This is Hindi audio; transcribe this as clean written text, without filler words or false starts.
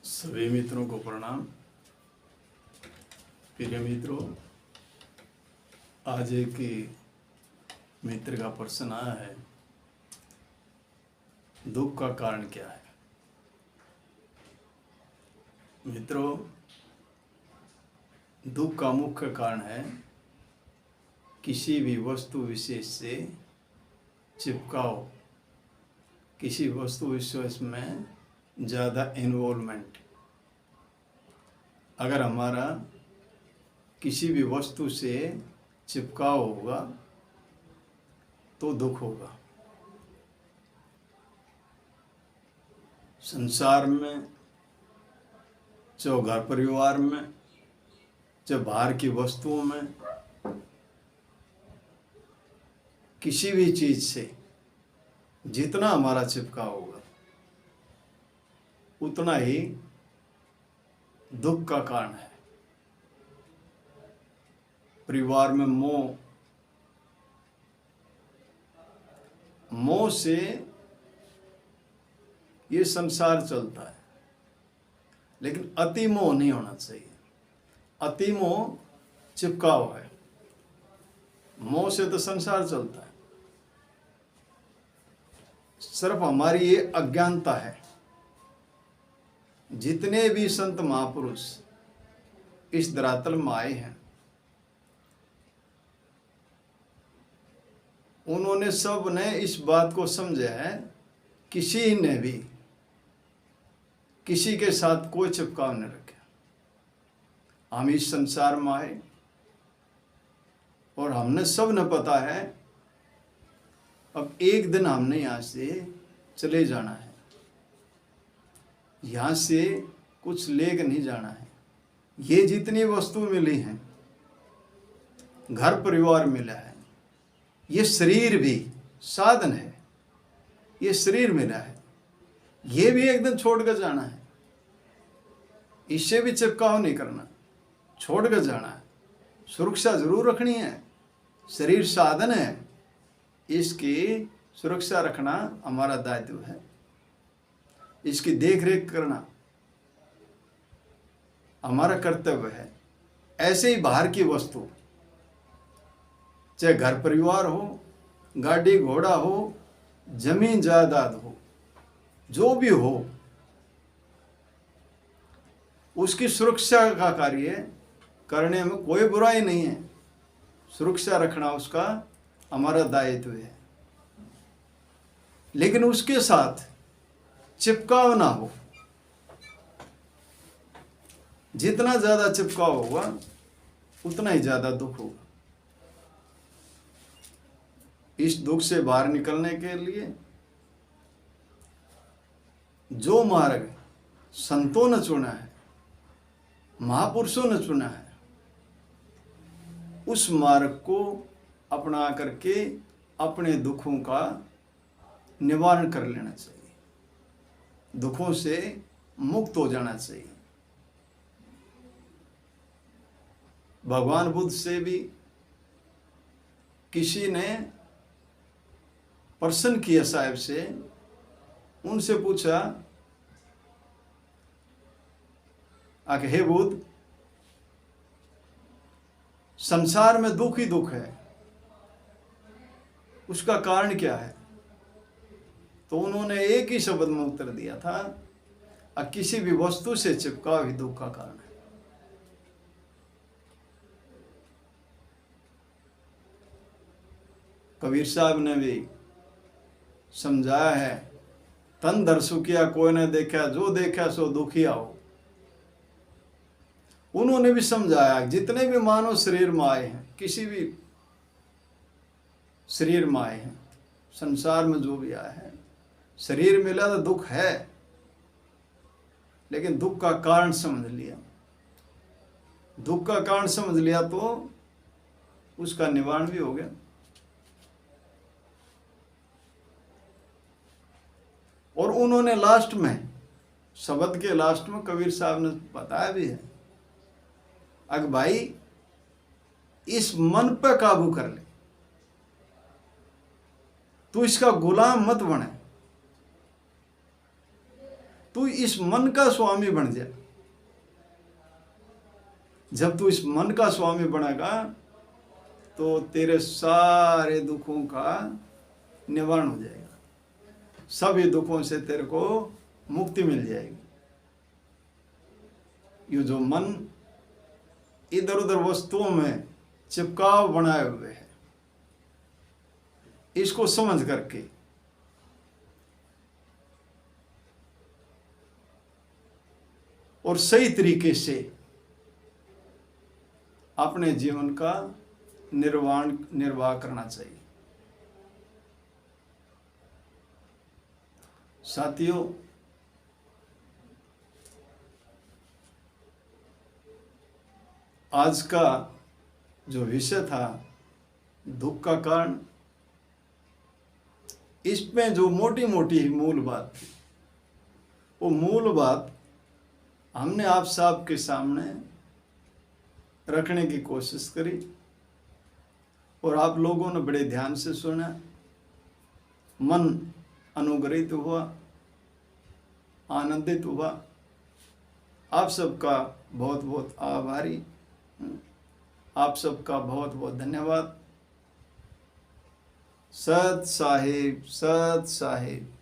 सभी मित्रों को प्रणाम। प्रिय मित्रों, आज एक मित्र का प्रश्न आया है, दुख का कारण क्या है। मित्रों, दुख का मुख्य कारण है किसी भी वस्तु विशेष से चिपकाव, किसी वस्तु विशेष में ज़्यादा इन्वॉल्वमेंट। अगर हमारा किसी भी वस्तु से चिपकाव होगा तो दुख होगा। संसार में, चाहे घर परिवार में, चाहे बाहर की वस्तुओं में, किसी भी चीज से जितना हमारा चिपकाव होगा उतना ही दुख का कारण है। परिवार में मोह से ये संसार चलता है, लेकिन अति मोह नहीं होना चाहिए। अति मोह चिपकाव है, मोह से तो संसार चलता है। सिर्फ हमारी ये अज्ञानता है। जितने भी संत महापुरुष इस धरातल में आए हैं, उन्होंने सब ने इस बात को समझा है, किसी ने भी किसी के साथ कोई चिपकाव नहीं रखा। हम इस संसार में आए और हमने सब ने पता है अब एक दिन हमने यहाँ से चले जाना है, यहाँ से कुछ लेकर नहीं जाना है। ये जितनी वस्तु मिली हैं, घर परिवार मिला है, ये शरीर भी साधन है, ये शरीर मिला है, ये भी एक दिन छोड़कर जाना है। इससे भी चिपकाव नहीं करना, छोड़कर जाना है। सुरक्षा जरूर रखनी है, शरीर साधन है, इसकी सुरक्षा रखना हमारा दायित्व है, इसकी देख रेख करना हमारा कर्तव्य है। ऐसे ही बाहर की वस्तु, चाहे घर परिवार हो, गाड़ी घोड़ा हो, जमीन जायदाद हो, जो भी हो, उसकी सुरक्षा का कार्य करने में कोई बुराई नहीं है। सुरक्षा रखना उसका हमारा दायित्व है, लेकिन उसके साथ चिपकाव ना हो। जितना ज्यादा चिपकाव होगा उतना ही ज्यादा दुख होगा। इस दुख से बाहर निकलने के लिए जो मार्ग संतों ने चुना है, महापुरुषों ने चुना है, उस मार्ग को अपना करके अपने दुखों का निवारण कर लेना चाहिए, दुखों से मुक्त हो जाना चाहिए। भगवान बुद्ध से भी किसी ने प्रश्न किया, साहब से, उनसे पूछा कि हे बुद्ध, संसार में दुख ही दुख है, उसका कारण क्या है? तो उन्होंने एक ही शब्द में उत्तर दिया था, किसी भी वस्तु से चिपकाव ही दुख का कारण है। कबीर साहब ने भी समझाया है, तन धर सुखिया कोई ने देखा, जो देखा सो दुखिया हो। उन्होंने भी समझाया, जितने भी मानव शरीर में आए हैं, किसी भी शरीर में आए हैं, संसार में जो भी आए हैं, शरीर मिला तो दुख है, लेकिन दुख का कारण समझ लिया, दुख का कारण समझ लिया तो उसका निवारण भी हो गया। और उन्होंने लास्ट में, शब्द के लास्ट में कबीर साहब ने बताया भी है, अगर भाई इस मन पर काबू कर ले, तो इसका गुलाम मत बने। तू इस मन का स्वामी बन जा। जब तू इस मन का स्वामी बनेगा तो तेरे सारे दुखों का निवारण हो जाएगा, सभी दुखों से तेरे को मुक्ति मिल जाएगी। ये जो मन इधर उधर वस्तुओं में चिपकाव बनाए हुए है, इसको समझ करके और सही तरीके से अपने जीवन का निर्वाह करना चाहिए। साथियों, आज का जो विषय था दुख का कारण, इसमें जो मोटी मोटी मूल बात थी, वो मूल बात हमने आप सब के सामने रखने की कोशिश करी और आप लोगों ने बड़े ध्यान से सुना, मन अनुग्रहित हुआ, आनंदित हुआ। आप सबका बहुत बहुत आभारी, आप सबका बहुत बहुत धन्यवाद। सत साहिब, सत साहिब।